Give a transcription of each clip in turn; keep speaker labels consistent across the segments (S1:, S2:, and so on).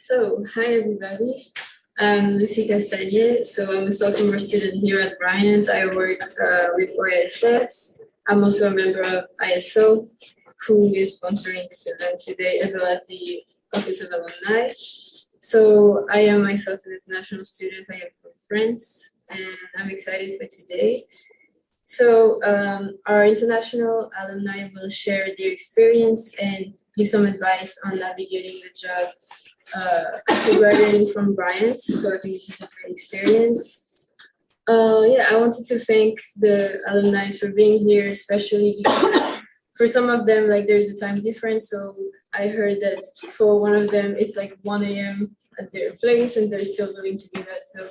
S1: Hi everybody. I'm Lucy Castagne. I'm a sophomore student here at Bryant. I work with OSS. I'm also a member of ISO, who is sponsoring this event today, as well as the Office of Alumni. I am myself an international student. I am from France, and I'm excited for today. Our international alumni will share their experience and give some advice on navigating the job after graduating from Bryant. So I think this is a great experience. I wanted to thank the alumni for being here, especially because for some of them, like there's a time difference. So I heard that for one of them, it's like 1 a.m. at their place and they're still willing to do that. So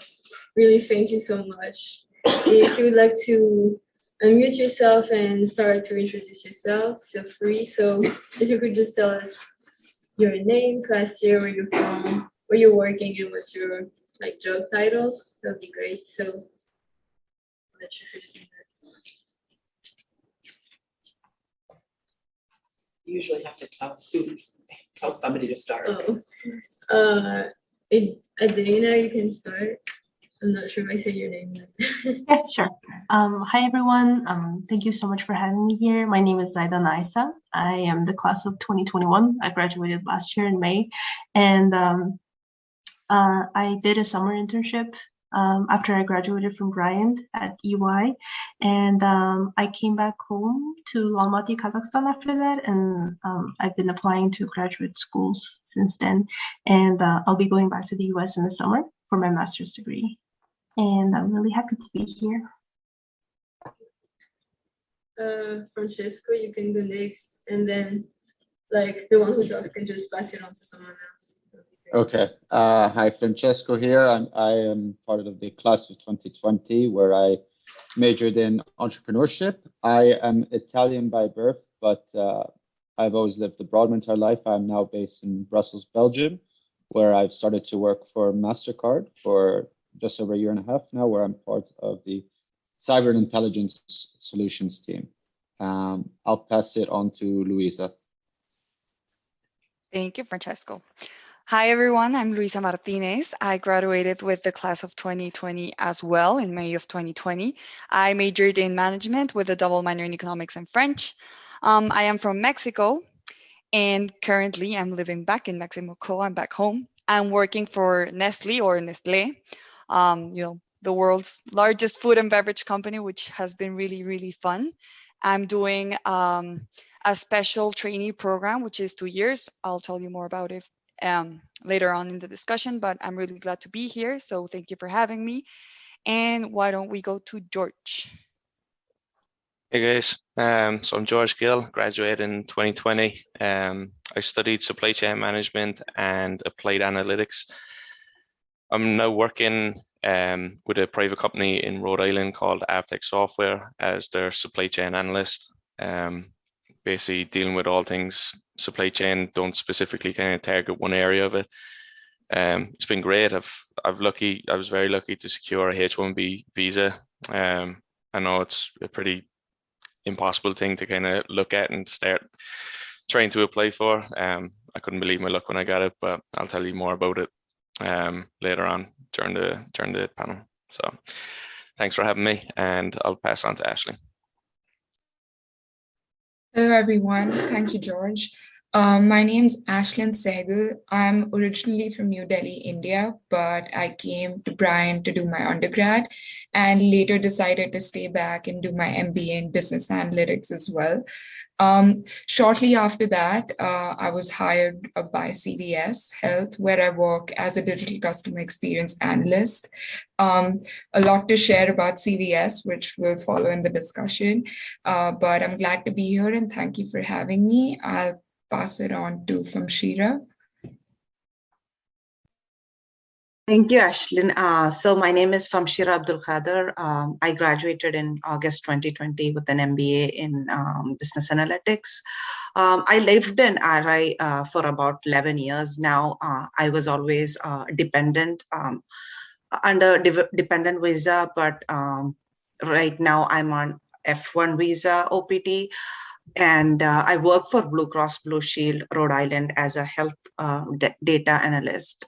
S1: really thank you so much. If you would like to unmute yourself and start to introduce yourself, feel free. So if you could just tell us your name, class year, where you're from, where you're working, and what's your job title, that would be great. So I'll let you do that.
S2: You usually have to tell somebody to start.
S1: Adina, you can start. I'm not sure if I said your name.
S3: Yeah, sure. Hi, everyone. Thank you so much for having me here. My name is Zaida Naisa. I am the class of 2021. I graduated last year in May. And I did a summer internship after I graduated from Bryant at EY. And I came back home to Almaty, Kazakhstan after that. And I've been applying to graduate schools since then. And I'll be going back to the US in the summer for my master's degree. And I'm really happy to be here.
S1: Francesco, you can go next, and then the one who talked can just pass it on to someone else.
S4: Okay. Hi, Francesco here. I am part of the class of 2020, where I majored in entrepreneurship. I am Italian by birth, but I've always lived abroad my entire life. I'm now based in Brussels, Belgium, where I've started to work for MasterCard for just over a year and a half now, where I'm part of the Cyber and Intelligence Solutions team. I'll pass it on to Luisa.
S5: Thank you, Francesco. Hi, everyone. I'm Luisa Martinez. I graduated with the class of 2020 as well in May of 2020. I majored in management with a double minor in economics and French. I am from Mexico, and currently I'm living back in Mexico. I'm back home. I'm working for Nestle or Nestlé, the world's largest food and beverage company, which has been really, really fun. I'm doing a special trainee program, which is 2 years. I'll tell you more about it later on in the discussion, but I'm really glad to be here. So thank you for having me. And why don't we go to George?
S6: Hey guys, so I'm George Gill, graduated in 2020. I studied supply chain management and applied analytics. I'm now working with a private company in Rhode Island called Avtech Software as their supply chain analyst. Basically dealing with all things supply chain, don't specifically kind of target one area of it. It's been great. I was very lucky to secure a H-1B visa. I know it's a pretty impossible thing to kind of look at and start trying to apply for. I couldn't believe my luck when I got it, but I'll tell you more about it later on during the panel. So thanks for having me, and I'll pass on to Ashlyn.
S7: Hello, everyone. Thank you, George. My name is Ashlyn Sagu. I'm originally from New Delhi, India, but I came to Bryant to do my undergrad and later decided to stay back and do my MBA in business analytics as well. Shortly after that, I was hired by CVS Health, where I work as a digital customer experience analyst. A lot to share about CVS, which will follow in the discussion, but I'm glad to be here and thank you for having me. I'll pass it on to Famshira.
S8: Thank you, Ashlyn. So my name is Famshira Abdul Khader. I graduated in August 2020 with an MBA in business analytics. I lived in RI for about 11 years now. I was always dependent under dependent visa, but right now I'm on F1 visa OPT. and I work for Blue Cross Blue Shield, Rhode Island, as a health data analyst.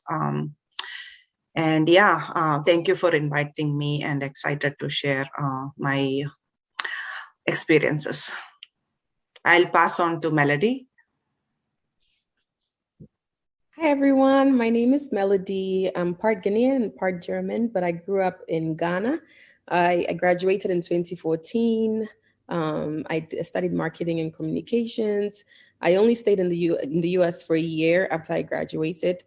S8: And yeah, thank you for inviting me, and excited to share my experiences. I'll pass on to Melody.
S9: Hi, everyone. My name is Melody. I'm part Ghanaian and part German, but I grew up in Ghana. I graduated in 2014. Studied marketing and communications. I only stayed in the US for a year after I graduated.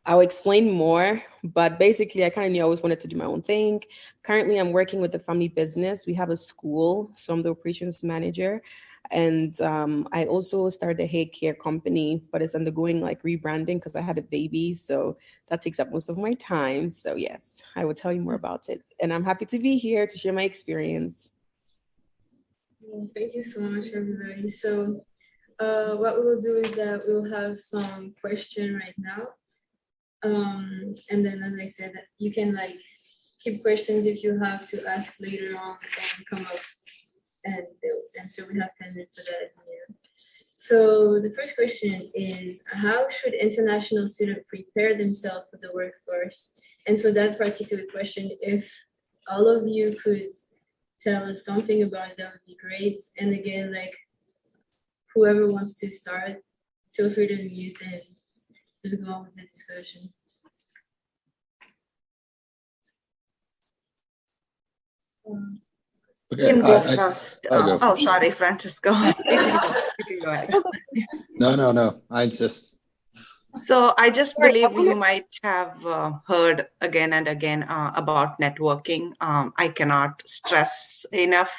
S9: I'll explain more, but basically I kind of knew I always wanted to do my own thing. Currently, I'm working with a family business. We have a school, so I'm the operations manager. And I also started a hair care company, but it's undergoing like rebranding because I had a baby. So that takes up most of my time. So yes, I will tell you more about it. And I'm happy to be here to share my experience.
S1: Well, thank you so much, everybody. So what we'll do is that we'll have some question right now. And then, as I said, you can like keep questions if you have to ask later on and come up and they'll answer. We have 10 minutes for that. Yeah. So the first question is, how should international students prepare themselves for the workforce? And for that particular question, if all of you could tell us something about it, that would be great. And again, like whoever wants to start, feel free to mute and just go on with the discussion.
S8: You can go first. Oh, sorry, Francisco. You can go ahead.
S4: No. I insist.
S8: So I just believe you might have heard again and again about networking. I cannot stress enough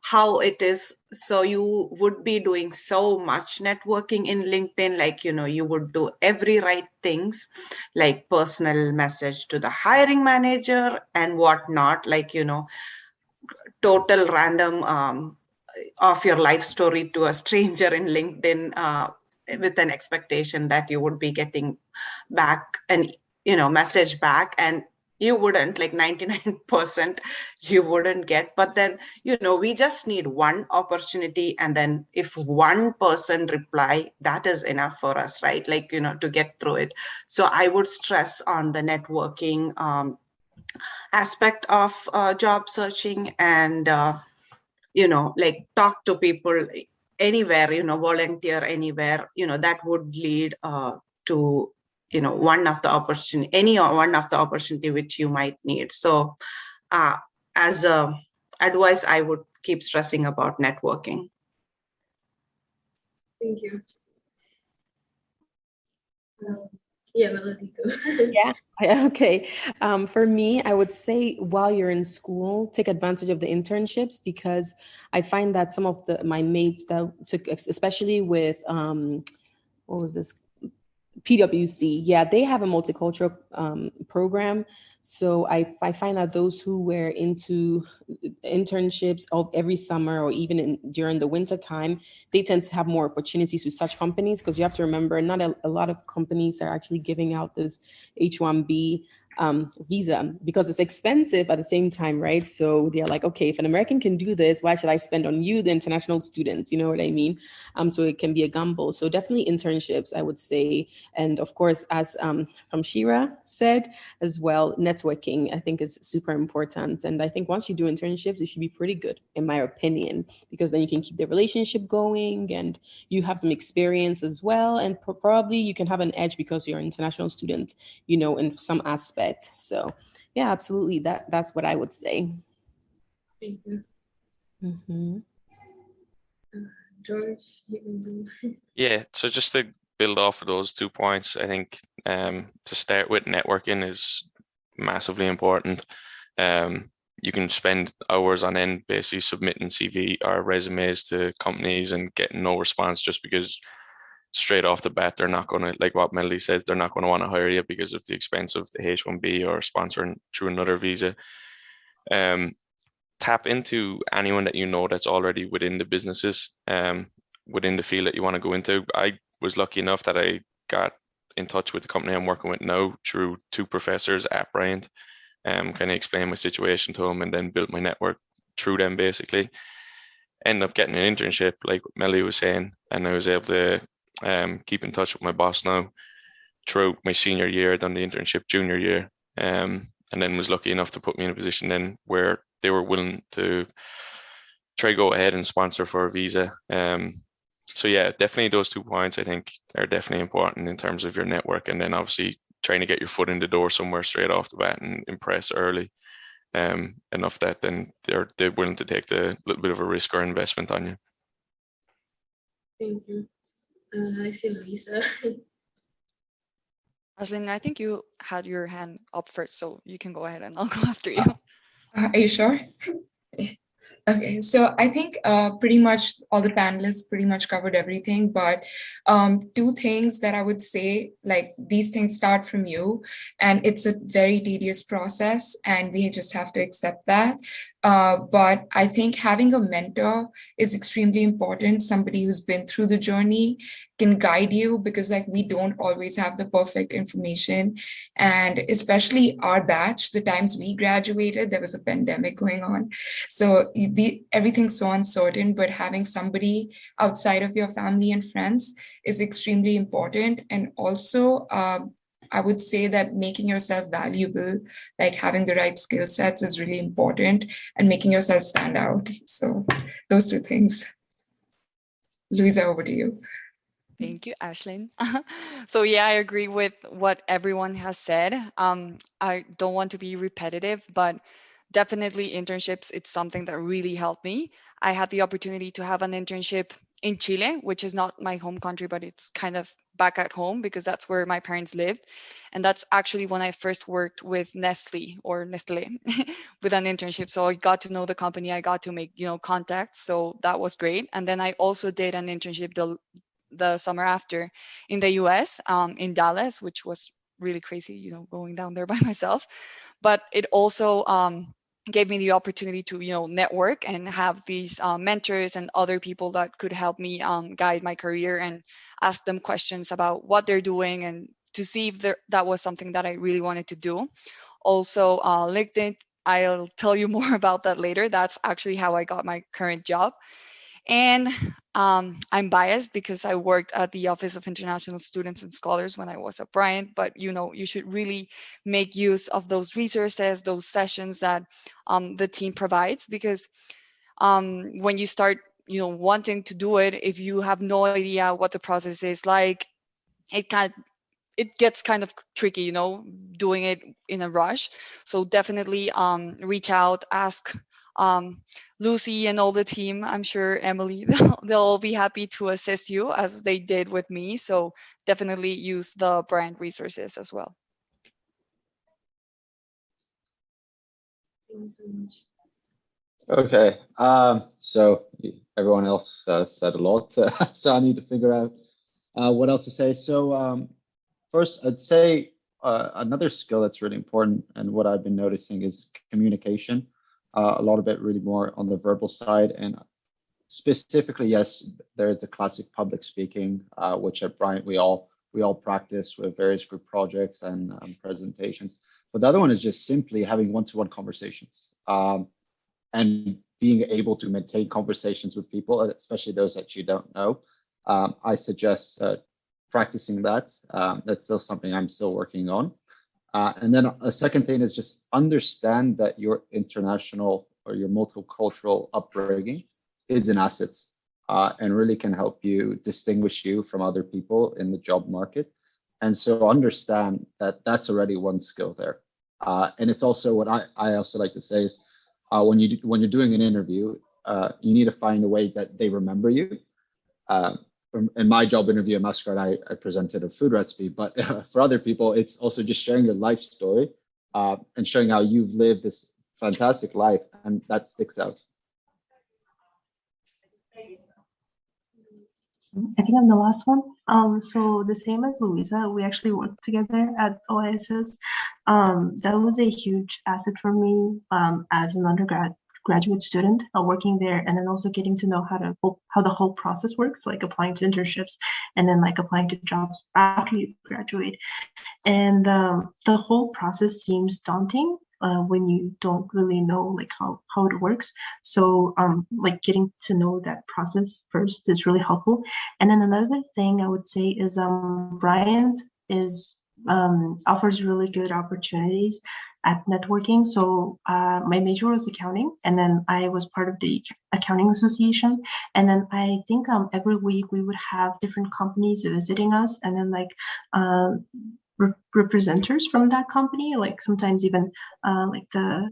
S8: how it is. So you would be doing so much networking in LinkedIn, like, you would do every right things, like personal message to the hiring manager and whatnot, like, total random of your life story to a stranger in LinkedIn with an expectation that you would be getting back and message back, and you wouldn't, like 99% you wouldn't get. But then we just need one opportunity, and then if one person reply, that is enough for us, right? Like to get through it. So I would stress on the networking aspect of job searching, and like talk to people anywhere, volunteer anywhere, that would lead to one of the opportunity, any one of the opportunity which you might need. So as a advice, I would keep stressing about networking.
S1: Thank you. Yeah, Melody, go.
S9: Yeah. Okay. For me, I would say while you're in school, take advantage of the internships, because I find that some of my mates that took, especially with what was this? PwC, yeah, they have a multicultural program. So I find that those who were into internships of every summer or even during the winter time, they tend to have more opportunities with such companies, because you have to remember, not a lot of companies are actually giving out this H-1B visa, because it's expensive at the same time, right? So they're like, okay, if an American can do this, why should I spend on you, the international students? You know what I mean? So it can be a gamble. So definitely internships, I would say. And of course, as Shira said as well, networking, I think is super important. And I think once you do internships, you should be pretty good, in my opinion, because then you can keep the relationship going and you have some experience as well. And probably you can have an edge because you're an international student, in some aspect. So yeah, absolutely. That's what I would say.
S1: Thank you.
S9: Mm-hmm.
S1: George, you can go.
S6: Yeah, so just to build off of those 2 points, I think to start with, networking is massively important. You can spend hours on end basically submitting CV or resumes to companies and getting no response just because straight off the bat, they're not going to, like what Melody says, they're not going to want to hire you because of the expense of the H-1B or sponsoring through another visa. Tap into anyone that you know that's already within the businesses, within the field that you want to go into. I was lucky enough that I got in touch with the company I'm working with now through 2 professors at Bryant, kind of explained my situation to them and then built my network through them basically. ended up getting an internship, like Melly was saying, and I was able to keep in touch with my boss now throughout my senior year. I done the internship junior year, and then was lucky enough to put me in a position then where they were willing to try go ahead and sponsor for a visa. So yeah, definitely those 2 points I think are definitely important in terms of your network, and then obviously trying to get your foot in the door somewhere straight off the bat and impress early, enough that then they're willing to take the little bit of a risk or investment on you.
S1: Thank you. I see Luisa.
S5: Ashlyn, I think you had your hand up first, so you can go ahead and I'll go after you.
S7: Are you sure? Okay, so I think pretty much all the panelists pretty much covered everything, but 2 things that I would say, like these things start from you, and it's a very tedious process, and we just have to accept that. But I think having a mentor is extremely important. Somebody who's been through the journey can guide you, because like we don't always have the perfect information. And especially our batch, the times we graduated, there was a pandemic going on. So everything's so uncertain, but having somebody outside of your family and friends is extremely important. And also, I would say that making yourself valuable, like having the right skill sets is really important, and making yourself stand out. So those 2 things. Luisa, over to you.
S5: Thank you, Ashlyn. So yeah, I agree with what everyone has said. I don't want to be repetitive, but definitely internships, it's something that really helped me. I had the opportunity to have an internship in Chile, which is not my home country, but it's kind of back at home because that's where my parents lived. And that's actually when I first worked with Nestle with an internship. So I got to know the company, I got to make, contacts. So that was great. And then I also did an internship the summer after in the US, in Dallas, which was really crazy, going down there by myself. But it also gave me the opportunity to, network and have these mentors and other people that could help me guide my career and ask them questions about what they're doing and to see if that was something that I really wanted to do. Also, LinkedIn, I'll tell you more about that later. That's actually how I got my current job. And I'm biased because I worked at the Office of International Students and Scholars when I was at Bryant, but you should really make use of those resources, those sessions that the team provides, because when you start, wanting to do it, if you have no idea what the process is like, it gets kind of tricky, doing it in a rush. So definitely reach out, ask Lucy and all the team. I'm sure Emily, they'll be happy to assist you as they did with me. So definitely use the brand resources as well.
S1: Thank you so much.
S4: Okay, so everyone else said a lot, so I need to figure out what else to say. So first, I'd say another skill that's really important, and what I've been noticing is communication. A lot of it really more on the verbal side, and specifically, yes, there's the classic public speaking, which at Bryant we all practice with various group projects and presentations. But the other one is just simply having one-to-one conversations and being able to maintain conversations with people, especially those that you don't know. I suggest practicing that. That's still something I'm still working on. And then a second thing is just understand that your international or your multicultural upbringing is an asset and really can help you distinguish you from other people in the job market. And so understand that that's already one skill there. And it's also what I also like to say is when you're doing an interview, you need to find a way that they remember you. In my job interview at Mascot, I presented a food recipe, but for other people, it's also just sharing your life story and showing how you've lived this fantastic life, and that sticks out.
S3: I think I'm the last one. So the same as Luisa, we actually worked together at OISS. That was a huge asset for me as an graduate student working there, and then also getting to know how the whole process works, like applying to internships and then like applying to jobs after you graduate. And the whole process seems daunting when you don't really know like how it works. So like getting to know that process first is really helpful. And then another thing I would say is Bryant is offers really good opportunities at networking. So my major was accounting, and then I was part of the accounting association. And then I think every week we would have different companies visiting us, and then like representatives from that company, like sometimes even like the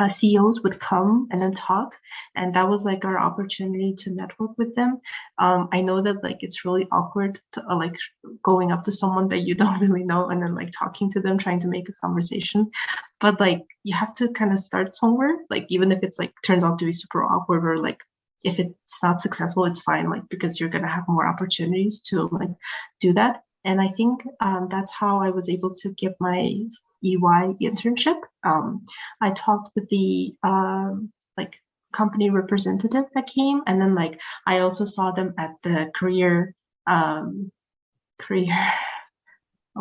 S3: CEOs would come and then talk, and that was like our opportunity to network with them. I know that like it's really awkward to like going up to someone that you don't really know and then like talking to them, trying to make a conversation, but like you have to kind of start somewhere, like even if it's like turns out to be super awkward, or like if it's not successful, it's fine, like because you're gonna have more opportunities to like do that. And I think that's how I was able to get my EY internship. I talked with the like company representative that came, and then like I also saw them at the career. I'm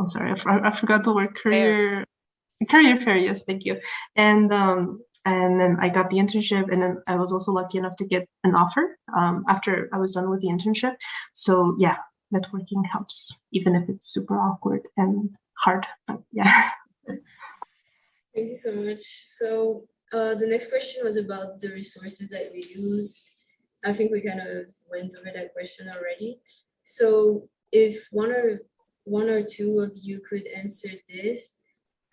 S3: sorry, I forgot the word career fair. Yes, thank you. And then I got the internship, and then I was also lucky enough to get an offer after I was done with the internship. So yeah, networking helps, even if it's super awkward and hard. But yeah.
S1: Thank you so much. So the next question was about the resources that we used. I think we kind of went over that question already. So if one or two of you could answer this,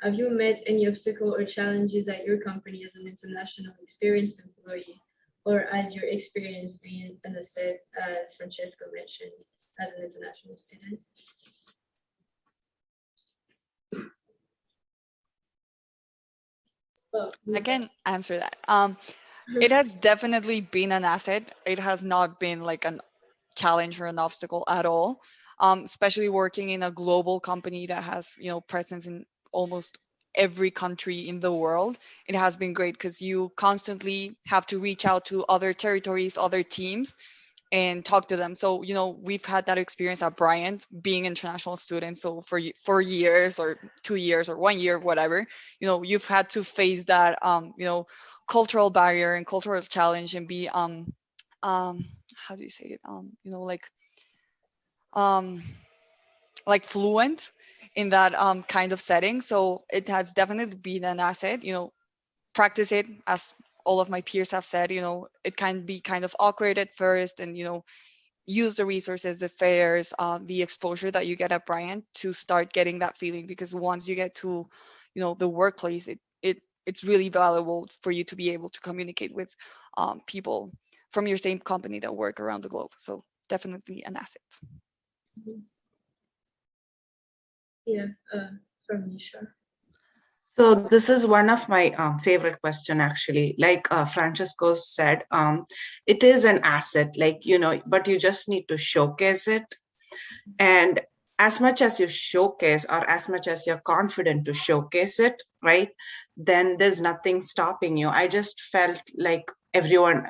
S1: have you met any obstacle or challenges at your company as an international experienced employee, or as your experience being an asset, as Francesco mentioned, as an international student?
S5: I can answer that. It has definitely been an asset. It has not been like a challenge or an obstacle at all. Especially working in a global company that has, presence in almost every country in the world. It has been great because you constantly have to reach out to other territories, other teams, and talk to them. So, we've had that experience at Bryant being international students. So for years or 2 years or 1 year, whatever, you've had to face that, cultural barrier and cultural challenge and be, how do you say it? Like fluent in that kind of setting. So it has definitely been an asset. Practice it, as all of my peers have said. It can be kind of awkward at first, and use the resources, the fairs, the exposure that you get at Bryant to start getting that feeling. Because once you get to the workplace, it's really valuable for you to be able to communicate with people from your same company that work around the globe. So definitely an asset.
S1: Yeah, from Misha.
S8: So this is one of my favorite question, actually. Like Francesco said, it is an asset, like, but you just need to showcase it. And as much as you showcase, or as much as you're confident to showcase it, right, then there's nothing stopping you. I just felt like everyone,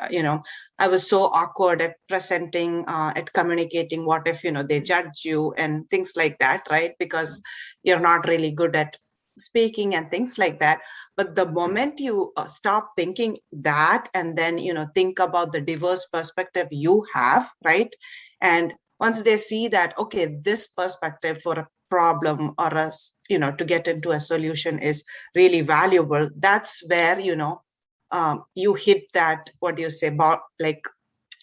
S8: I was so awkward at presenting, at communicating. What if, they judge you and things like that, right? Because you're not really good at speaking and things like that. But the moment you stop thinking that, and then think about the diverse perspective you have, right? And once they see that, okay, this perspective for a problem or to get into a solution is really valuable, that's where you hit that, what do you say, about like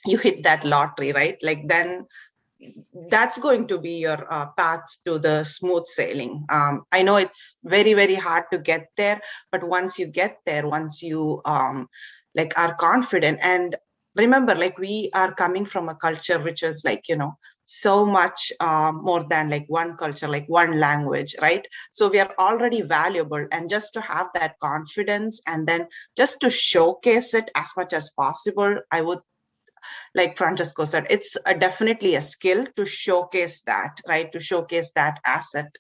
S8: you hit that lottery, right? Like then that's going to be your path to the smooth sailing. I know it's very, very hard to get there, but once you get there, once you like are confident, and remember, like we are coming from a culture which is like, so much more than like one culture, like one language, right? So we are already valuable, and just to have that confidence and then just to showcase it as much as possible, I would, like Francesco said, it's definitely a skill to showcase that, right? To showcase that asset.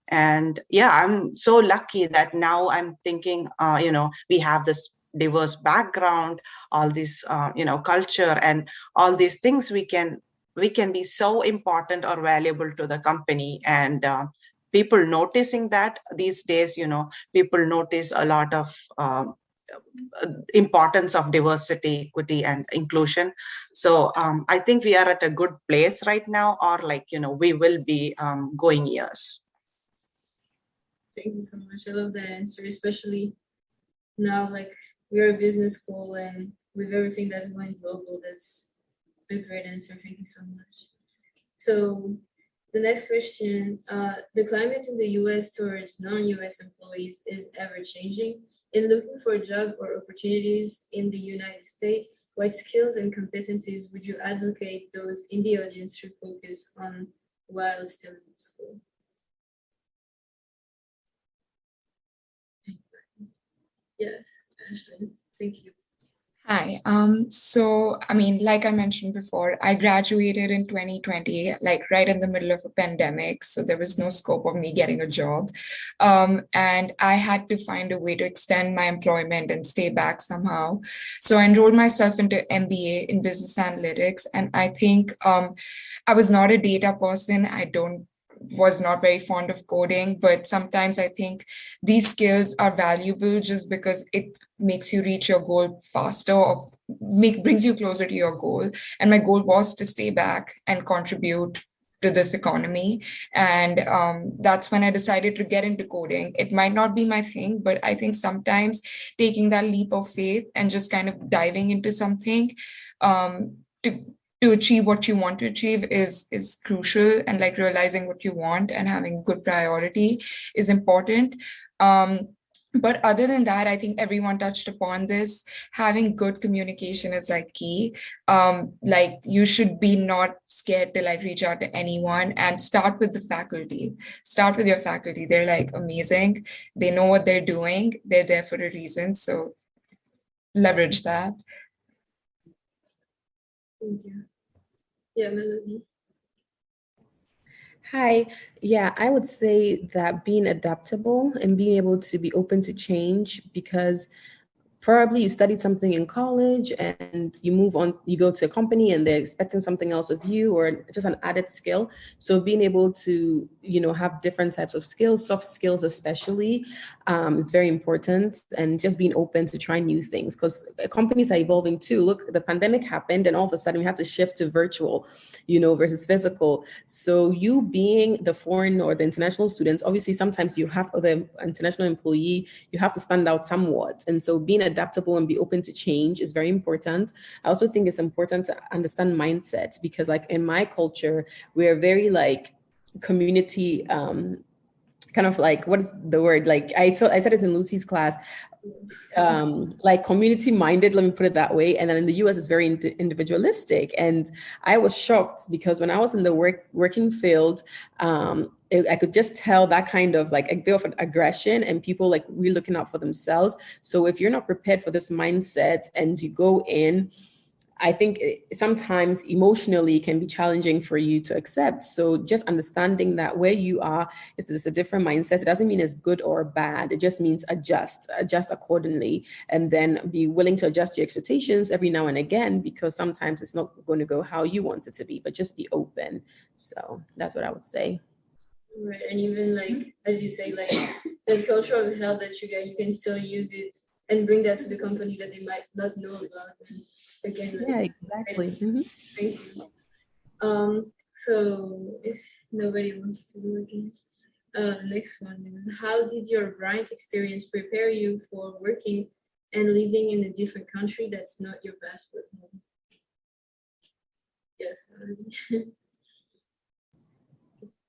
S8: And yeah, I'm so lucky that now I'm thinking, we have this diverse background, all this, culture and all these things, we can be so important or valuable to the company. And people noticing that these days, people notice a lot of importance of diversity, equity, and inclusion. So I think we are at a good place right now, or we will be going years.
S1: Thank you so much. I love that answer, especially now, like we're a business school and with everything that's going global, that's a great answer. Thank you so much. So the next question, the climate in the US towards non-US employees is ever changing. In looking for a job or opportunities in the United States, what skills and competencies would you advocate those in the audience should focus on while still in school? Yes, Ashlyn, thank you.
S7: Hi. So, I mean, like I mentioned before, I graduated in 2020, like right in the middle of a pandemic. So there was no scope of me getting a job. And I had to find a way to extend my employment and stay back somehow. So I enrolled myself into MBA in business analytics. And I think I was not a data person. Was not very fond of coding, but sometimes I think these skills are valuable just because it makes you reach your goal faster or brings you closer to your goal. And my goal was to stay back and contribute to this economy. And that's when I decided to get into coding. It might not be my thing, but I think sometimes taking that leap of faith and just kind of diving into something to achieve what you want to achieve is crucial, and like realizing what you want and having good priority is important. But other than that, I think everyone touched upon this. Having good communication is like key. Like you should be not scared to like reach out to anyone and start with the faculty. Start with your faculty. They're like amazing. They know what they're doing. They're there for a reason. So leverage that.
S1: Thank you. Yeah, Melody.
S9: Hi. Yeah, I would say that being adaptable and being able to be open to change, because probably you studied something in college and you move on, you go to a company and they're expecting something else of you, or just an added skill. So being able to, have different types of skills, soft skills especially, it's very important. And just being open to try new things, because companies are evolving too. Look, the pandemic happened and all of a sudden we had to shift to virtual, versus physical. So you being the foreign or the international students, obviously sometimes you have the international employee, you have to stand out somewhat. And so being adaptable and be open to change is very important. I also think it's important to understand mindset, because like in my culture, we're very like community, kind of like, what is the word? Like I said it in Lucy's class, like community minded, let me put it that way. And then in the US, it's very individualistic. And I was shocked because when I was in the working field, I could just tell that kind of like a bit of an aggression and people like really looking out for themselves. So if you're not prepared for this mindset and you go in, I think sometimes emotionally it can be challenging for you to accept. So just understanding that where you are is a different mindset. It doesn't mean it's good or bad. It just means adjust accordingly, and then be willing to adjust your expectations every now and again, because sometimes it's not going to go how you want it to be, but just be open. So that's what I would say.
S1: Right, and even like, as you say, like the culture of health that you get, you can still use it and bring that to the company that they might not know about. And again, like,
S9: yeah, exactly. Mm-hmm.
S1: Thank you. So if nobody wants to do it again, the next one is, how did your Bryant experience prepare you for working and living in a different country that's not your passport home? Yes.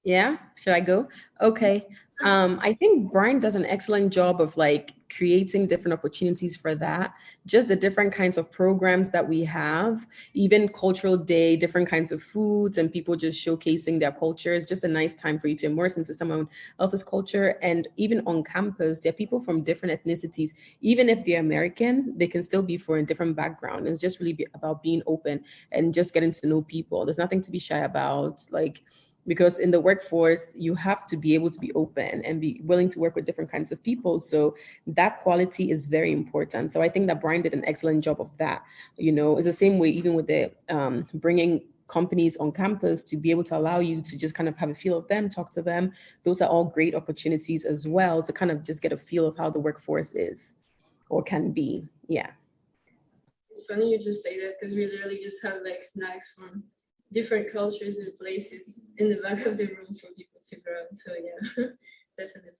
S9: Yeah, should I go? Okay. I think Brian does an excellent job of like creating different opportunities for that. Just the different kinds of programs that we have, even cultural day, different kinds of foods, and people just showcasing their culture. It's just a nice time for you to immerse into someone else's culture. And even on campus, there are people from different ethnicities. Even if they're American, they can still be from a different background. It's just really about being open and just getting to know people. There's nothing to be shy about. Like, because in the workforce, you have to be able to be open and be willing to work with different kinds of people. So that quality is very important. So I think that Brian did an excellent job of that. It's the same way, even with the bringing companies on campus to be able to allow you to just kind of have a feel of them, talk to them. Those are all great opportunities as well to kind of just get a feel of how the workforce is or can be. Yeah.
S1: It's funny you just say that because we literally just have like snacks from different cultures and places in the back of the room for people to grab. So yeah, definitely.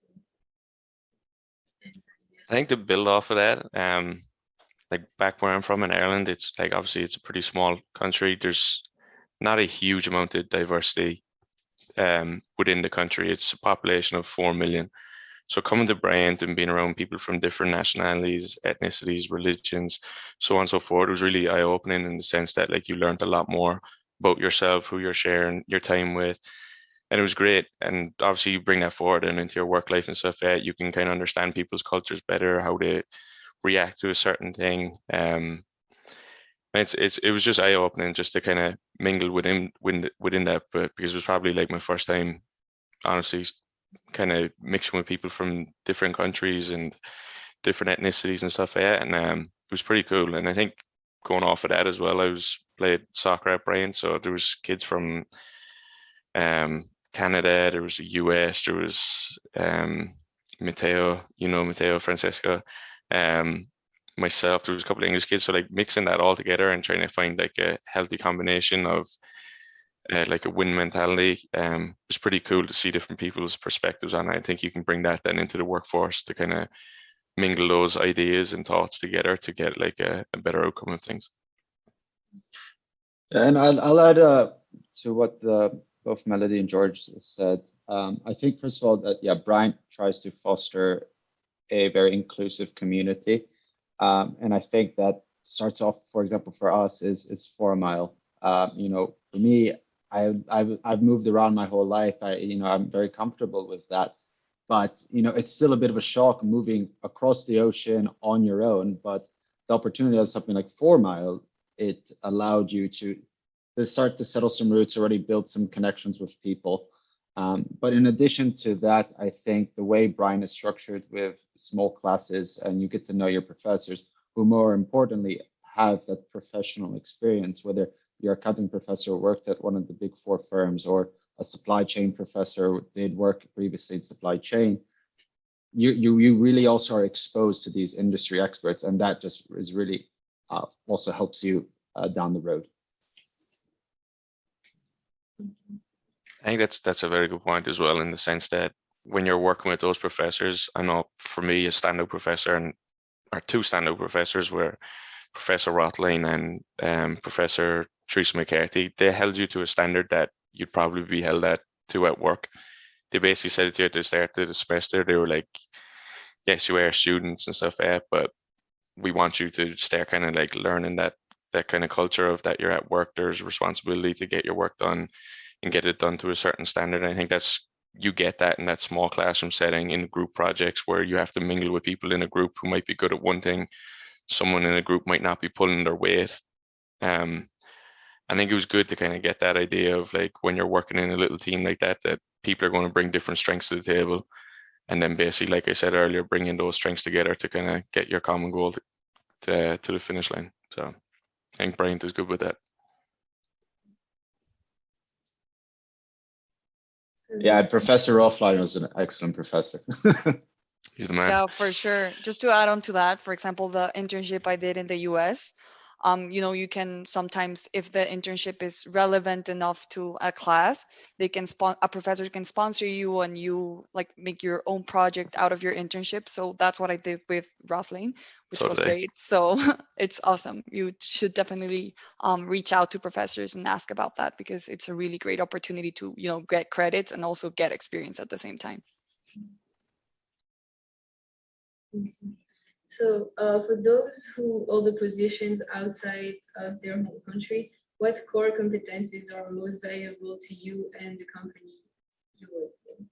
S6: I think to build off of that, like back where I'm from in Ireland, it's like obviously it's a pretty small country. There's not a huge amount of diversity within the country. It's a population of 4 million. So coming to Bryant and being around people from different nationalities, ethnicities, religions, so on and so forth, it was really eye-opening in the sense that like you learned a lot more about yourself, who you're sharing your time with. And it was great. And obviously you bring that forward and into your work life and stuff. You can kind of understand people's cultures better, how they react to a certain thing. It was just eye-opening just to kind of mingle within that, but because it was probably like my first time, honestly, kind of mixing with people from different countries and different ethnicities and stuff like that. And it was pretty cool. And I think going off of that as well, played soccer at Bryant, so there was kids from Canada, there was the US, there was Mateo Francesco, myself, there was a couple of English kids. So like mixing that all together and trying to find like a healthy combination of like a win mentality was pretty cool to see different people's perspectives on it. I think you can bring that then into the workforce to kind of mingle those ideas and thoughts together to get like a better outcome of things.
S4: And I'll add to what both Melody and George said. I think first of all that Bryant tries to foster a very inclusive community, and I think that starts off, for example, for us is 4 Mile. For me, I've moved around my whole life. I'm very comfortable with that, but it's still a bit of a shock moving across the ocean on your own. But the opportunity of something like 4 Mile, it allowed you to start to settle some roots, already build some connections with people. But in addition to that, I think the way Bryant is structured with small classes and you get to know your professors, who more importantly have that professional experience, whether your accounting professor worked at one of the big 4 firms or a supply chain professor did work previously in supply chain, you really also are exposed to these industry experts, and that just is really also helps you down the road.
S6: I think that's a very good point as well, in the sense that when you're working with those professors, I know for me, a standout professor or 2 standout professors were Professor Rothlein and Professor Teresa McCarthy. They held you to a standard that you'd probably be held to at work. They basically said it to you at the start of the semester. They were like, yes, you are students and stuff, but we want you to start kind of like learning that kind of culture of that you're at work. There's responsibility to get your work done and get it done to a certain standard. And I think you get that in that small classroom setting in group projects where you have to mingle with people in a group who might be good at one thing. Someone in a group might not be pulling their weight. I think it was good to kind of get that idea of like when you're working in a little team like that people are going to bring different strengths to the table. And then basically, like I said earlier, bringing those strengths together to kind of get your common goal to the finish line. So I think Bryant is good with that.
S4: Yeah, Professor Offline was an excellent professor.
S6: He's the man.
S5: Yeah, for sure. Just to add on to that, for example, the internship I did in the US, you can sometimes, if the internship is relevant enough to a class, a professor can sponsor you and you like make your own project out of your internship. So that's what I did with Rothlein, which was great. So it's awesome. You should definitely reach out to professors and ask about that, because it's a really great opportunity to, get credits and also get experience at the same time.
S1: So for those who hold the positions outside of their home country, what core competencies are most valuable to you and the company you work in?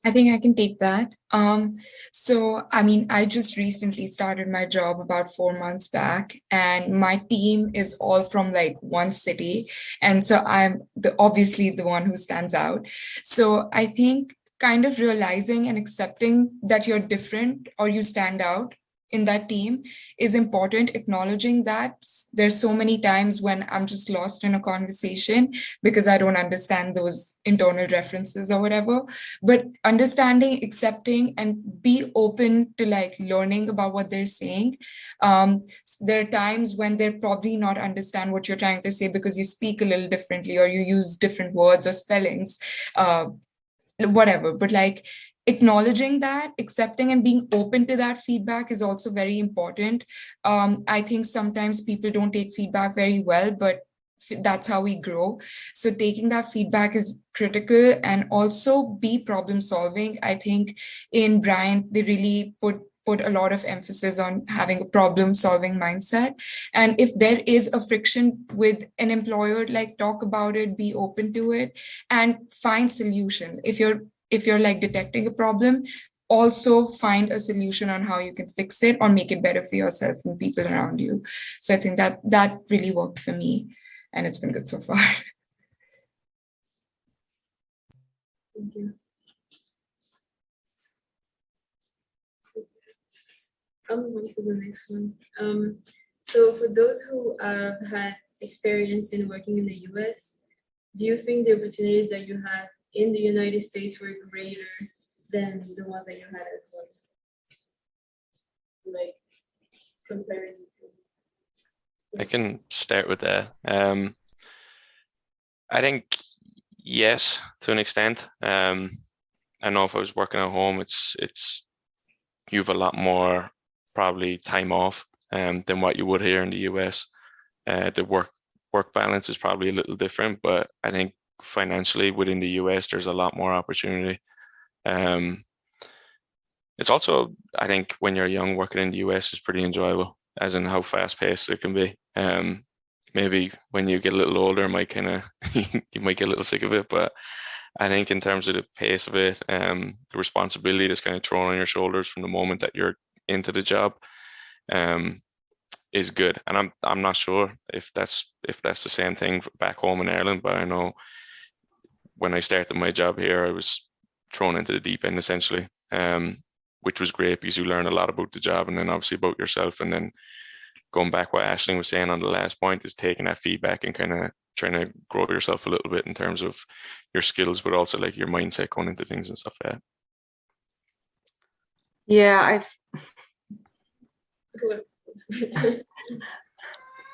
S7: I think I can take that. I just recently started my job about 4 months back, and my team is all from like one city. And so I'm obviously the one who stands out. So I think kind of realizing and accepting that you're different or you stand out in that team is important. Acknowledging that there's so many times when I'm just lost in a conversation because I don't understand those internal references or whatever, but understanding, accepting, and be open to like learning about what they're saying. There are times when they'll probably not understand what you're trying to say because you speak a little differently or you use different words or spellings, whatever, but like acknowledging that, accepting and being open to that feedback is also very important. I think sometimes people don't take feedback very well, but that's how we grow. So taking that feedback is critical, and also be problem solving. I think in Bryant, they really put a lot of emphasis on having a problem solving mindset. And if there is a friction with an employer, like talk about it, be open to it, and find solution. If you're like detecting a problem, also find a solution on how you can fix it or make it better for yourself and people around you. So I think that really worked for me, and it's been good so far.
S1: Thank you. On to the next one. So for those who had experience in working in the US, do you think the opportunities that you had in the United States were greater than the ones that you had at home? Like comparing to.
S6: I can start with that. I think yes, to an extent. I know if I was working at home, it's you have a lot more probably time off than what you would here in the US. The work balance is probably a little different, but I think financially within the US there's a lot more opportunity. It's also, I think when you're young, working in the US is pretty enjoyable, as in how fast paced it can be. Maybe when you get a little older, it might kind of you might get a little sick of it, but I think in terms of the pace of it, the responsibility that's kind of thrown on your shoulders from the moment that you're into the job, is good. And I'm not sure if that's the same thing back home in Ireland, but I know when I started my job here, I was thrown into the deep end essentially, which was great because you learn a lot about the job and then obviously about yourself. And then going back what Ashlyn was saying on the last point is taking that feedback and kind of trying to grow yourself a little bit in terms of your skills, but also like your mindset going into things and stuff like that.
S8: Yeah,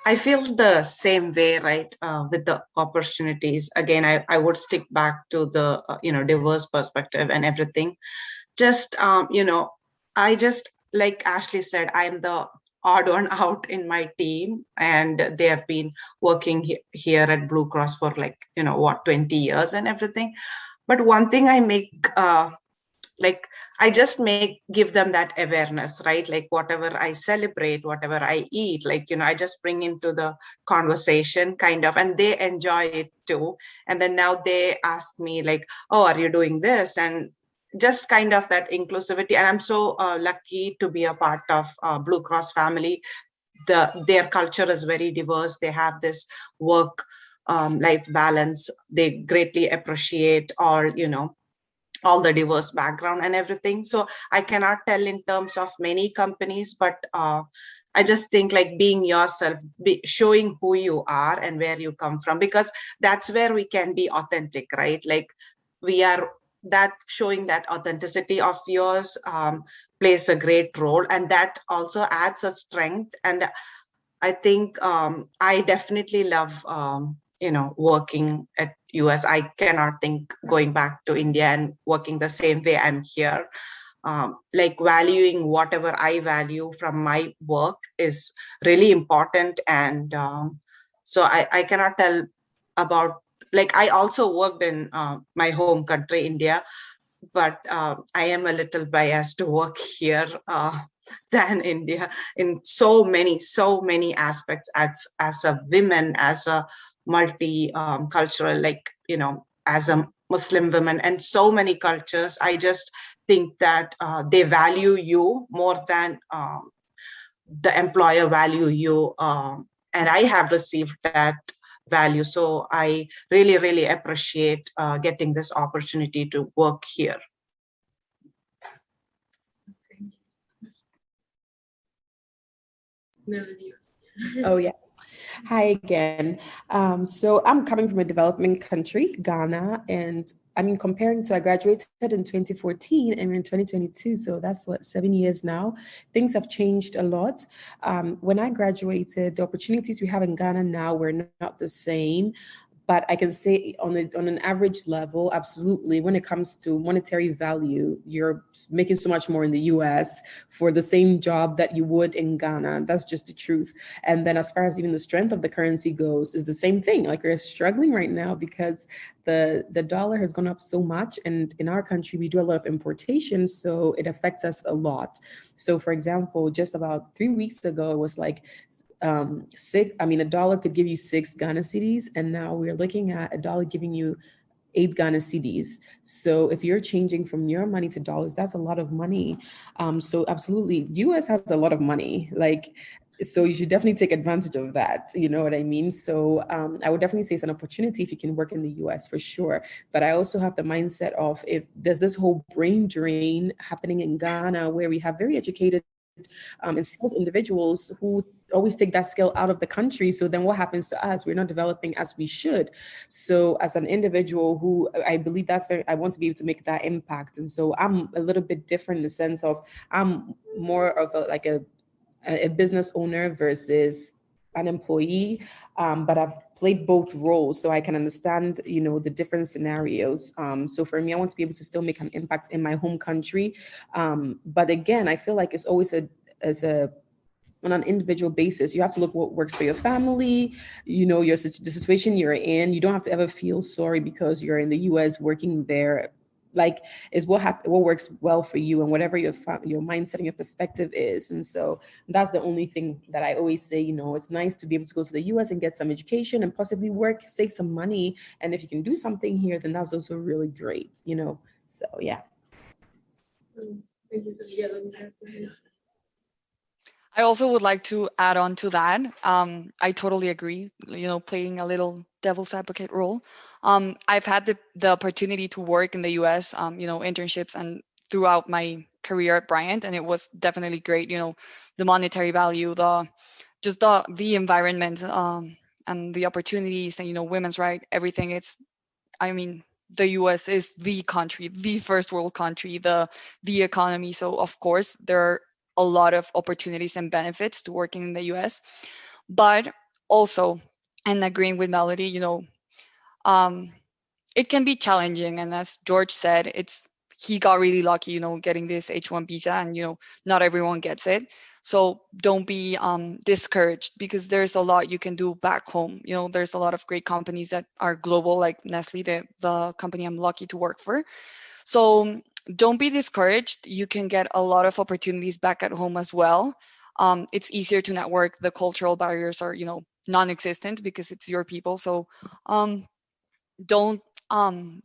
S8: I feel the same way, right? With the opportunities. Again, I would stick back to the diverse perspective and everything. Just I just, like Ashley said, I'm the odd one out in my team, and they have been working here at Blue Cross for 20 years and everything. But one thing I make I just give them that awareness, right? Like whatever I celebrate, whatever I eat, I just bring into the conversation kind of, and they enjoy it too. And then now they ask me like, oh, are you doing this? And just kind of that inclusivity. And I'm so lucky to be a part of Blue Cross family. Their culture is very diverse. They have this work life balance. They greatly appreciate all the diverse background and everything. So I cannot tell in terms of many companies, but I just think like being yourself, showing who you are and where you come from, because that's where we can be authentic, right? Like we are that showing that authenticity of yours plays a great role, and that also adds a strength. And I think I definitely love working at US. I cannot think going back to India and working the same way I'm here. Like valuing whatever I value from my work is really important. And so I cannot tell about, I also worked in my home country, India, but I am a little biased to work here than India in so many aspects as a woman, as a multi-cultural, as a Muslim woman, and so many cultures. I just think that they value you more than the employer value you. And I have received that value. So I really appreciate getting this opportunity to work here.
S1: Melody.
S9: Oh, yeah. Hi again. So I'm coming from a developing country, Ghana, and I mean, comparing to I graduated in 2014 and we're in 2022, so that's what, 7 years now. Things have changed a lot. When I graduated, the opportunities we have in Ghana now were not the same. But I can say on an average level, absolutely, when it comes to monetary value, you're making so much more in the US for the same job that you would in Ghana. That's just the truth. And then as far as even the strength of the currency goes, is the same thing. Like we're struggling right now because the dollar has gone up so much. And in our country, we do a lot of importation, so it affects us a lot. So for example, just about 3 weeks ago, it was like a dollar could give you 6 Ghana cedis, and now we're looking at a dollar giving you 8 Ghana cedis. So if you're changing from your money to dollars, that's a lot of money. So absolutely, US has a lot of money. So you should definitely take advantage of that. You know what I mean? So I would definitely say it's an opportunity if you can work in the US for sure. But I also have the mindset of if there's this whole brain drain happening in Ghana where we have very educated and skilled individuals who always take that skill out of the country. So then what happens to us? We're not developing as we should. So as an individual who I believe I want to be able to make that impact. And so I'm a little bit different in the sense of I'm more of a business owner versus an employee, but I've played both roles, so I can understand, the different scenarios. So for me, I want to be able to still make an impact in my home country. But again, I feel like it's always on an individual basis. You have to look what works for your family, the situation you're in. You don't have to ever feel sorry because you're in the US working there. Like is what works well for you and whatever your mindset and your perspective is. And so that's the only thing that I always say, it's nice to be able to go to the US and get some education and possibly work, save some money. And if you can do something here, then that's also really great, So yeah.
S1: Thank you, Sophia.
S5: I also would like to add on to that. I totally agree, playing a little devil's advocate role. I've had the opportunity to work in the US, internships and throughout my career at Bryant, and it was definitely great. The monetary value, the environment, and the opportunities, and women's right, everything. The US is the country, the first world country, the economy. So of course there are a lot of opportunities and benefits to working in the US. But also, and agreeing with Melody, it can be challenging. And as George said, he got really lucky, getting this H1 visa, and not everyone gets it. So don't be discouraged, because there's a lot you can do back home. There's a lot of great companies that are global, like Nestle, the company I'm lucky to work for. So don't be discouraged. You can get a lot of opportunities back at home as well. It's easier to network. The cultural barriers are, non-existent because it's your people. So don't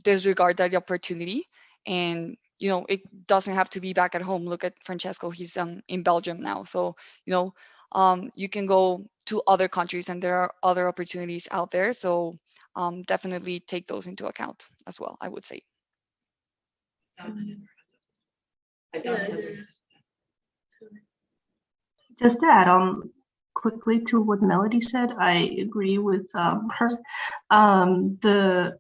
S5: disregard that opportunity. And it doesn't have to be back at home. Look at Francesco, he's in Belgium now. So you can go to other countries, and there are other opportunities out there. So definitely take those into account as well, I would say.
S3: Just to add on quickly to what Melody said, I agree with her. The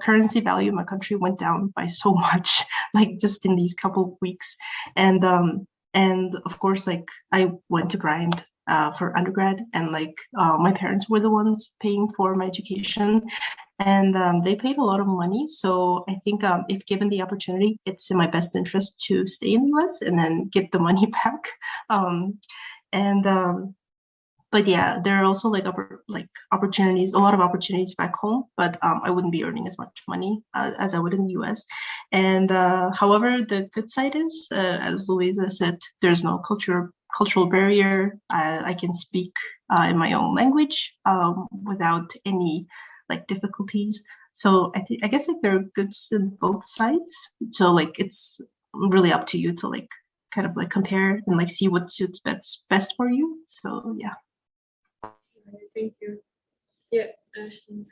S3: currency value in my country went down by so much, like just in these couple of weeks. And of course, like I went to Bryant for undergrad, and my parents were the ones paying for my education, and they paid a lot of money. So I think if given the opportunity, it's in my best interest to stay in the US and then get the money back. But yeah, there are also opportunities, a lot of opportunities back home, but I wouldn't be earning as much money as I would in the US. And however, the good side is, as Luisa said, there's no cultural barrier. I can speak in my own language without any difficulties. So I guess there are goods in both sides. So it's really up to you to kind of compare and see what suits best for you. So yeah.
S1: Thank you. Yeah, Ashlyn.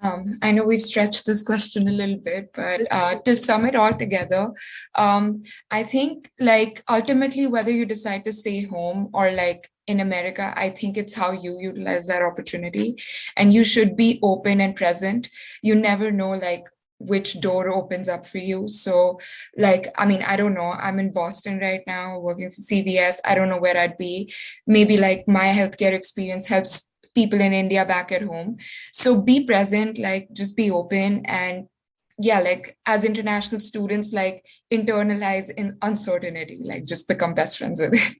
S7: I know we've stretched this question a little bit, but to sum it all together, I think like ultimately whether you decide to stay home or like in America, I think it's how you utilize that opportunity, and you should be open and present. You never know like which door opens up for you. So like, I mean, I don't know. I'm in Boston right now working for CVS. I don't know where I'd be. Maybe like my healthcare experience helps people in India back at home. So be present, like just be open, and yeah, like as international students, like internalize in uncertainty, like just become best friends with it.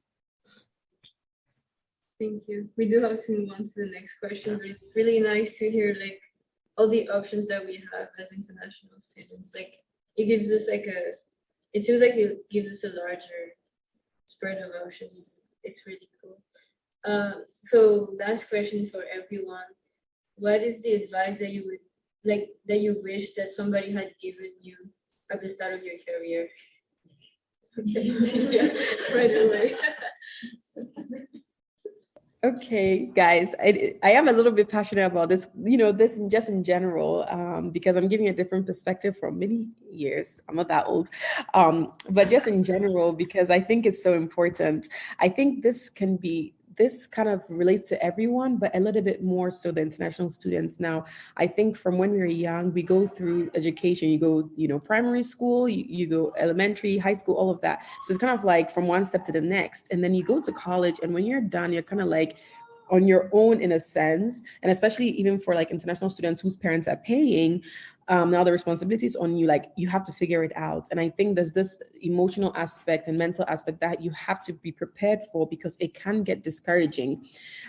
S1: Thank you. We do have to move on to the next question, but it's really nice to hear like all the options that we have as international students. Like it gives us like it seems like it gives us a larger spread of options. It's really cool. So last question for everyone. What is the advice that you would like that you wish that somebody had given you at the start of your career? Okay, yeah, right away.
S9: Okay, guys, I am a little bit passionate about this, this just in general, because I'm giving a different perspective from many years. I'm not that old, but just in general, because I think it's so important. I think this kind of relates to everyone, but a little bit more so the international students. Now, I think from when we're young, we go through education. You go, primary school, you go elementary, high school, all of that. So it's kind of like from one step to the next. And then you go to college, and when you're done, you're kind of like on your own in a sense. And especially even for like international students whose parents are paying, now the responsibility is on you, like you have to figure it out. And I think there's this emotional aspect and mental aspect that you have to be prepared for, because it can get discouraging.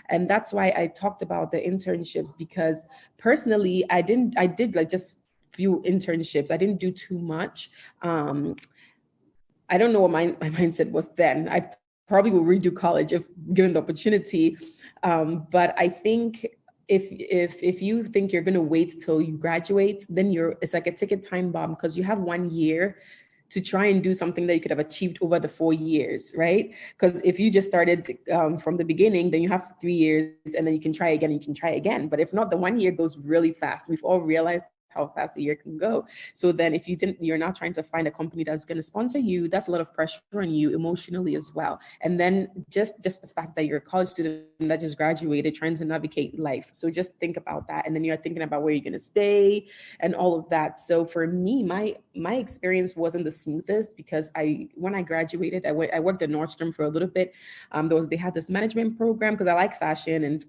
S9: And that's why I talked about the internships, because personally, I did like just few internships. I didn't do too much. I don't know what my mindset was then. I probably will redo college if given the opportunity. But I think if you think you're going to wait till you graduate, then it's like a ticket time bomb, because you have 1 year to try and do something that you could have achieved over the 4 years, right? Because if you just started from the beginning, then you have 3 years, and then you can try again. But if not, the 1 year goes really fast. We've all realized how fast a year can go. So then if you're not trying to find a company that's going to sponsor you, that's a lot of pressure on you emotionally as well. And then just the fact that you're a college student that just graduated, trying to navigate life. So just think about that. And then you're thinking about where you're going to stay and all of that. So for me, my experience wasn't the smoothest, because when I graduated, I worked at Nordstrom for a little bit. They had this management program, because I like fashion, and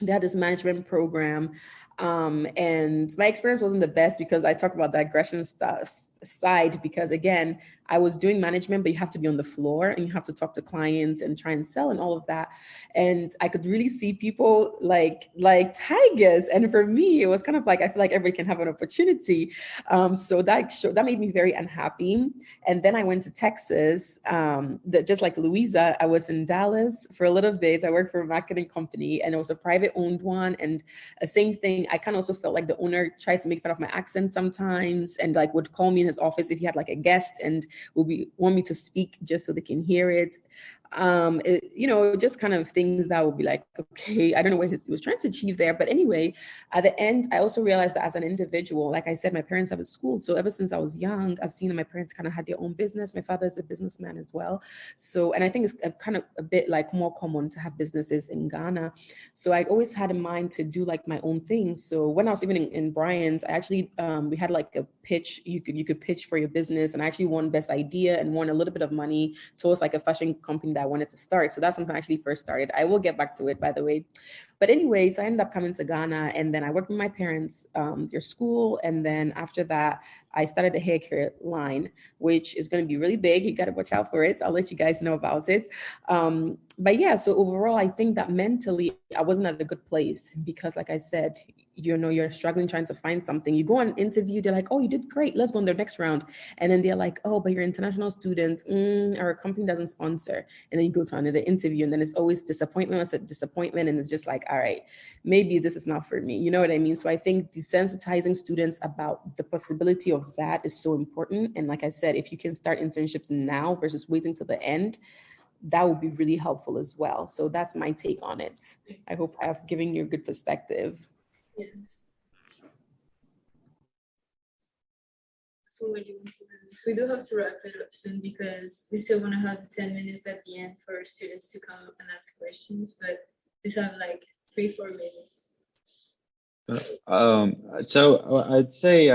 S9: they had this management program. And my experience wasn't the best, because I talk about the aggression stuff side, because again, I was doing management, but you have to be on the floor and you have to talk to clients and try and sell and all of that. And I could really see people like tigers. And for me, it was kind of like, I feel like everybody can have an opportunity. So that made me very unhappy. And then I went to Texas, just like Luisa, I was in Dallas for a little bit. I worked for a marketing company, and it was a private owned one. And the same thing, I kind of also felt like the owner tried to make fun of my accent sometimes, and like would call me in his office if he had like a guest, and want me to speak just so they can hear it. Just kind of things that would be like, okay, I don't know what he was trying to achieve there. But anyway, at the end, I also realized that as an individual, like I said, my parents have a school. So ever since I was young, I've seen that my parents kind of had their own business. My father is a businessman as well. So, and I think it's kind of a bit like more common to have businesses in Ghana. So I always had in mind to do like my own thing. So when I was even in Brian's, I actually, we had like a pitch, you could pitch for your business, and I actually won best idea and won a little bit of money towards like a fashion company that I wanted to start. So that's something I actually first started. I will get back to it, by the way. But anyway, so I ended up coming to Ghana, and then I worked with my parents, their school. And then after that, I started a hair care line, which is going to be really big. You got to watch out for it. I'll let you guys know about it. But yeah, so overall, I think that mentally I wasn't at a good place, because like I said, you're struggling trying to find something. You go on an interview, they're like, oh, you did great, let's go on the next round. And then they're like, oh, but you're international students, our company doesn't sponsor. And then you go to another interview, and then it's always disappointment. And it's just like, all right, maybe this is not for me. You know what I mean? So I think desensitizing students about the possibility of that is so important. And like I said, if you can start internships now versus waiting till the end, that would be really helpful as well. So that's my take on it. I hope I've given you a good perspective.
S1: Yes. somebody wants to go next. We do have to wrap it up soon because we still want to have the 10 minutes at the end for students to come and ask questions, but we just have like 3-4 minutes.
S4: So I'd say,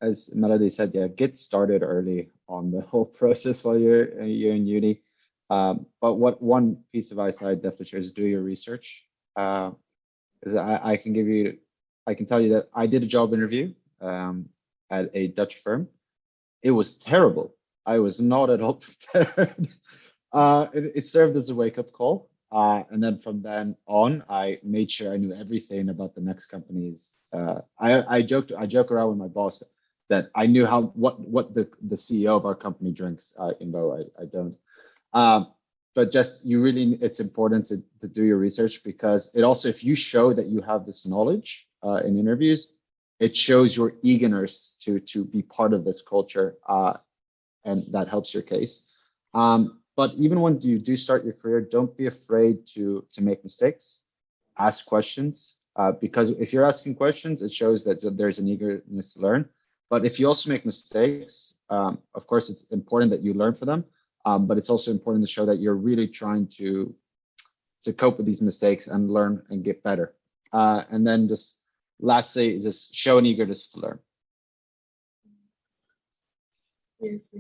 S4: as Melody said, yeah, get started early on the whole process while you're in uni. But one piece of advice I definitely share is do your research. Because I can tell you that I did a job interview at a Dutch firm. It was terrible. I was not at all prepared. It served as a wake-up call. And then from then on, I made sure I knew everything about the next companies. I joke around with my boss that I knew what the CEO of our company drinks, even though I don't. But just it's important to do your research, because it also, if you show that you have this knowledge in interviews, it shows your eagerness to be part of this culture, and that helps your case. But even when you do start your career, don't be afraid to make mistakes. Ask questions, because if you're asking questions, it shows that there's an eagerness to learn. But if you also make mistakes, of course, it's important that you learn from them. But it's also important to show that you're really trying to cope with these mistakes and learn and get better. And then just lastly, just show an eagerness to learn.
S1: Yes,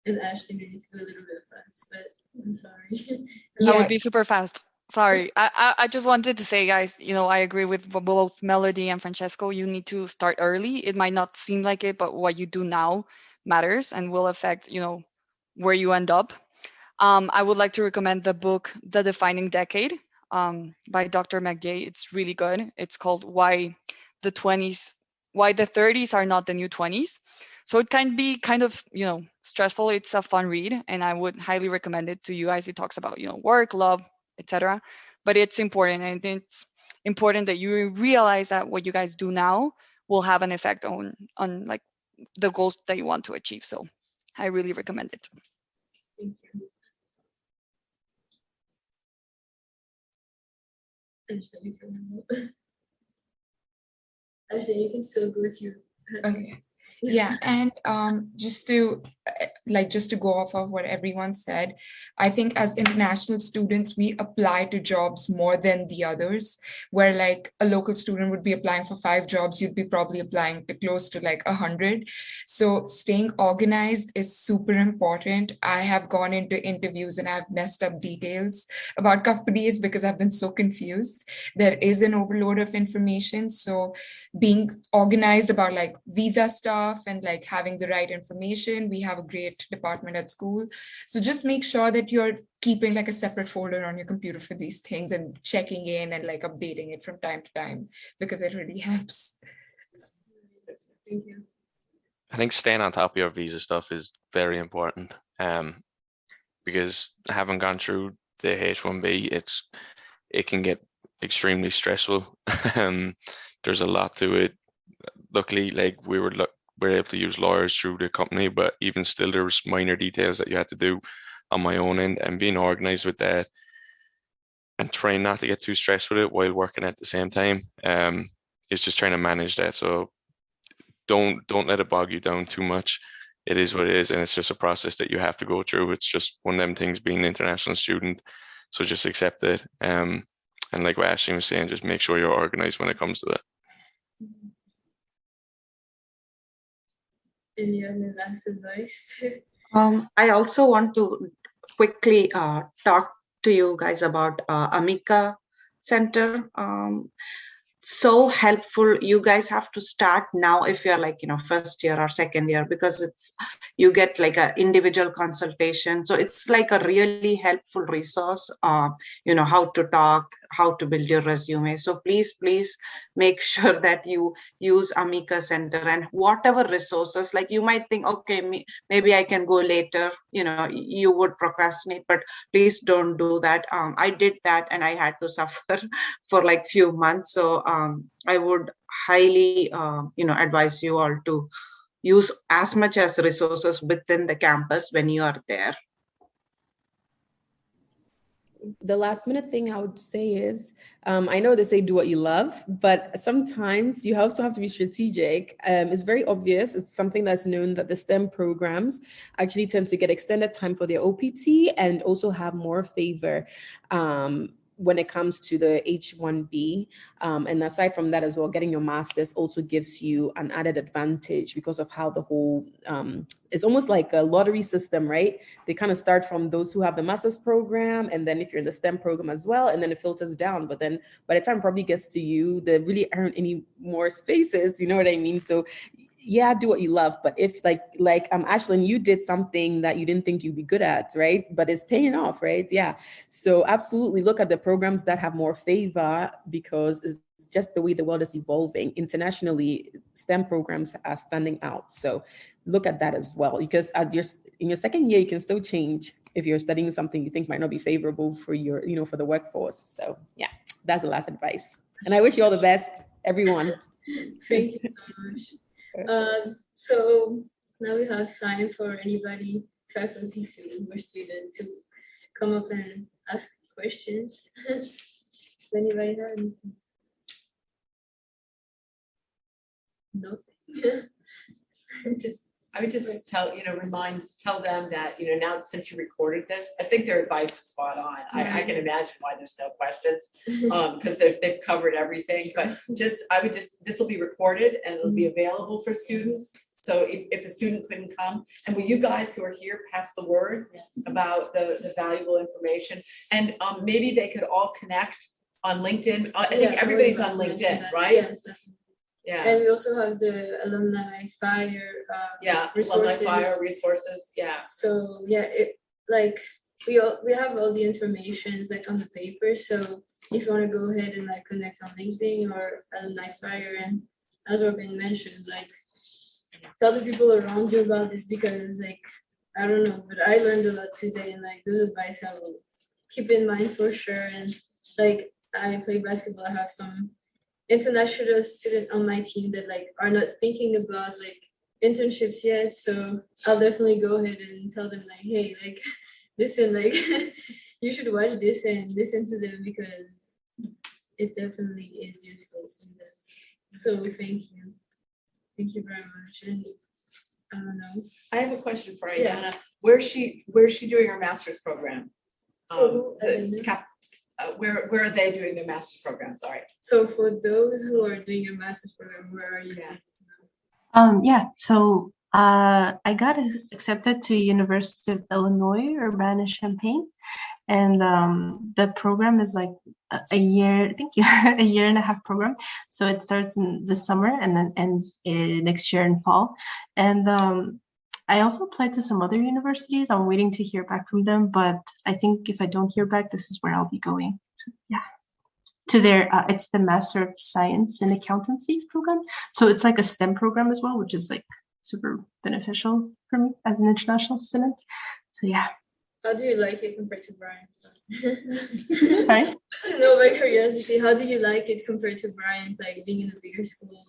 S1: and Ashley needs to go a little bit fast, but I'm sorry.
S5: I would be super fast. Sorry. I just wanted to say, guys, I agree with both Melody and Francesco. You need to start early. It might not seem like it, but what you do now matters and will affect, where you end up. I would like to recommend the book, The Defining Decade, by Dr. McJay. It's really good. It's called Why the 30s Are Not the New 20s. So it can be kind of, stressful. It's a fun read, and I would highly recommend it to you guys. It talks about, work, love, etc. But it's important, and it's important that you realize that what you guys do now will have an effect on like the goals that you want to achieve. So I really recommend it.
S1: Thank you. Actually, you can still go if you.
S7: Okay. Yeah, and just to go off of what everyone said, I think as international students, we apply to jobs more than the others, where like a local student would be applying for 5 jobs, you'd be probably applying to close to like 100. So staying organized is super important. I have gone into interviews and I've messed up details about companies because I've been so confused. There is an overload of information. So being organized about like visa stuff and like having the right information. We have a great department at school. So just make sure that you're keeping like a separate folder on your computer for these things and checking in and like updating it from time to time, because it really helps.
S1: Thank you.
S6: I think staying on top of your visa stuff is very important. Because having gone through the H-1B, it can get extremely stressful. There's a lot to it. Luckily, like we were able to use lawyers through the company, but even still, there was minor details that you had to do on my own end, and being organized with that and trying not to get too stressed with it while working at the same time is just trying to manage that. So don't let it bog you down too much. It is what it is, and it's just a process that you have to go through. It's just one of them things being an international student, so just accept it. And like what Ashley was saying, just make sure you're organized when it comes to that.
S1: Any other last advice?
S8: I also want to quickly talk to you guys about Amica Center. So helpful. You guys have to start now if you're like, first year or second year, because you get like an individual consultation. So it's like a really helpful resource, how to talk, how to build your resume. So please make sure that you use Amica Center, and whatever resources, like you might think, okay, maybe I can go later, you would procrastinate, but please don't do that. I did that and I had to suffer for like few months. So I would highly, advise you all to use as much as resources within the campus when you are there.
S9: The last minute thing I would say is, I know they say do what you love, but sometimes you also have to be strategic. It's very obvious. It's something that's known that the STEM programs actually tend to get extended time for their OPT and also have more favor when it comes to the H-1B. And aside from that as well, getting your master's also gives you an added advantage because of how the whole, it's almost like a lottery system, right? They kind of start from those who have the master's program, and then if you're in the STEM program as well, and then it filters down. But then by the time it probably gets to you, there really aren't any more spaces, you know what I mean? So yeah, do what you love. But if like Ashlyn, you did something that you didn't think you'd be good at, right? But it's paying off, right? Yeah. So absolutely look at the programs that have more favor, because it's just the way the world is evolving. Internationally, STEM programs are standing out. So look at that as well, because in your second year, you can still change if you're studying something you think might not be favorable for your, for the workforce. So yeah, that's the last advice. And I wish you all the best, everyone.
S1: Thank you so much. So now we have time for anybody, faculty or student, to come up and ask questions. Does anybody have anything? Nothing.
S2: I would just tell them that, now since you recorded this, I think their advice is spot on. I can imagine why there's no questions, because they've covered everything. But this will be recorded and it'll be available for students. So if a student couldn't come, and will you guys who are here pass the word about the valuable information, and maybe they could all connect on LinkedIn. I think everybody's on LinkedIn, right?
S1: Yes, definitely. Yeah. And we also have the Alumni Fire resources.
S2: Alumni Fire resources. Yeah.
S1: So yeah, we have all the information on the paper. So if you want to go ahead and connect on LinkedIn or Alumni Fire, and as Robin mentioned, tell the people around you about this, because I don't know, but I learned a lot today, and those advice I will keep in mind for sure. And I play basketball. I have some international students on my team that are not thinking about internships yet. So I'll definitely go ahead and tell them hey, listen, you should watch this and listen to them, because it definitely is useful for them. So thank you. Thank you very much. And I don't know.
S2: I have a question for Ayanna. Yeah. Where's she doing her master's program? Where are they doing their master's program? Sorry.
S1: So for those who are doing a master's program, where are you?
S3: So I got accepted to University of Illinois, Urbana-Champaign, and the program is a year, a year and a half program. So it starts in the summer and then ends next year in fall. And I also applied to some other universities. I'm waiting to hear back from them, but I think if I don't hear back, this is where I'll be going. So, yeah, to their it's the Master of Science in Accountancy program. So it's a STEM program as well, which is super beneficial for me as an international student. So yeah.
S1: How do you like it compared to Bryant?
S3: Sorry?
S1: So no, by curiosity, how do you like it compared to Bryant, being in a bigger school?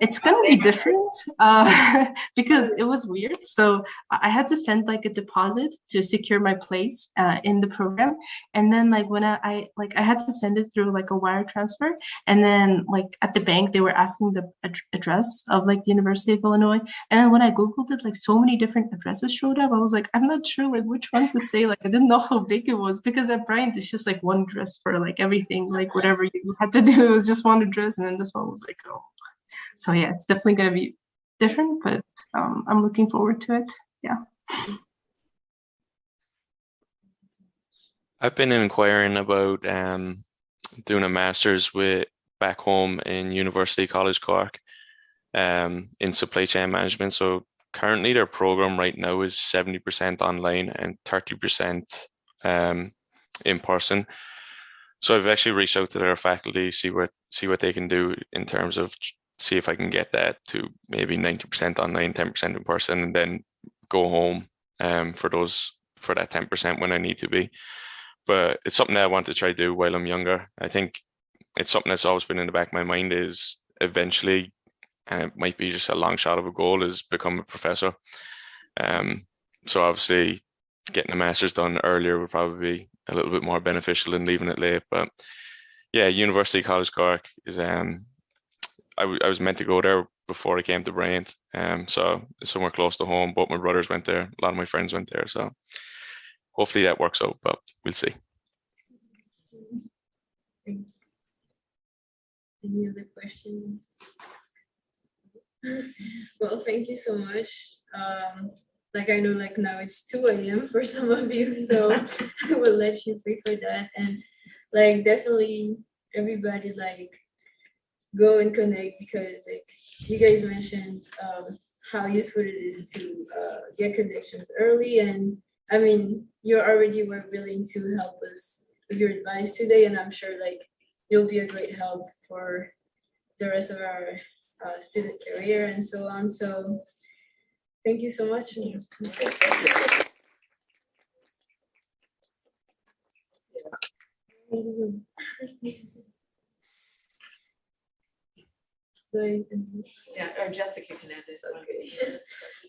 S3: It's gonna be different because it was weird. So I had to send a deposit to secure my place in the program, and then when I had to send it through a wire transfer, and then at the bank they were asking the address of the University of Illinois, and then when I googled it, so many different addresses showed up. I was I'm not sure which one to say. I didn't know how big it was, because at Bryant it's just one address for everything, whatever you had to do, it was just one address, and then this one was oh. So yeah, it's definitely going to be different, but I'm looking forward to it. Yeah.
S6: I've been inquiring about doing a master's back home in University College Cork in supply chain management. So currently their program right now is 70% online and 30% in person. So I've actually reached out to their faculty, see what they can do in terms of see if I can get that to maybe 90% online, 10% in person, and then go home for that 10% when I need to be. But it's something that I want to try to do while I'm younger. I think it's something that's always been in the back of my mind is eventually, and it might be just a long shot of a goal, is become a professor. So obviously getting a master's done earlier would probably be a little bit more beneficial than leaving it late. But yeah, University College Cork is I was meant to go there before I came to Bryant, so it's somewhere close to home. Both my brothers went there, a lot of my friends went there, so hopefully that works out, but we'll see.
S1: Any other questions? Well, thank you so much. Like I know like now it's 2 a.m. for some of you, so I will let you free for that. And like definitely everybody like go and connect, because like you guys mentioned how useful it is to get connections early. And I mean, you already were willing to help us with your advice today, and I'm sure like you'll be a great help for the rest of our student career and so on. So thank you so much.
S2: Yeah, or Jessica can end it. Okay.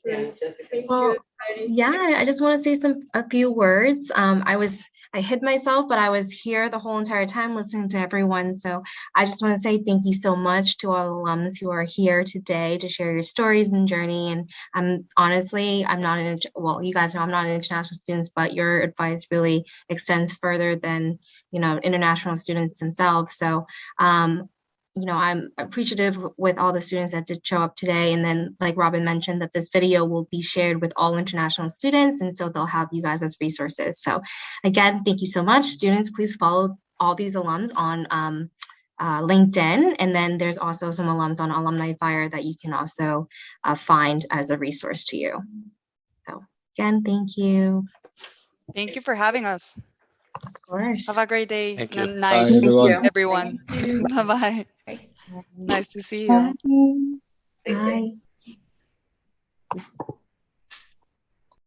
S2: Yeah, Jessica.
S1: Thank
S10: Well,
S1: you, everybody.
S10: yeah, I just want to say a few words. I hid myself, but I was here the whole entire time listening to everyone. So I just want to say thank you so much to all alums who are here today to share your stories and journey. And I'm not well, you guys know I'm not an international student, but your advice really extends further than, international students themselves. So, I'm appreciative with all the students that did show up today. And then, like Robin mentioned, that this video will be shared with all international students. And so they'll have you guys as resources. So again, thank you so much. Students, please follow all these alums on LinkedIn. And then there's also some alums on Alumni Fire that you can also find as a resource to you. So again, thank you.
S5: Thank you for having us.
S10: Of course.
S5: Have a great day.
S6: Thank you.
S5: Night,
S4: Bye, everyone.
S5: everyone. Bye-bye.
S7: Bye.
S5: Nice to see you.
S10: Bye. Bye.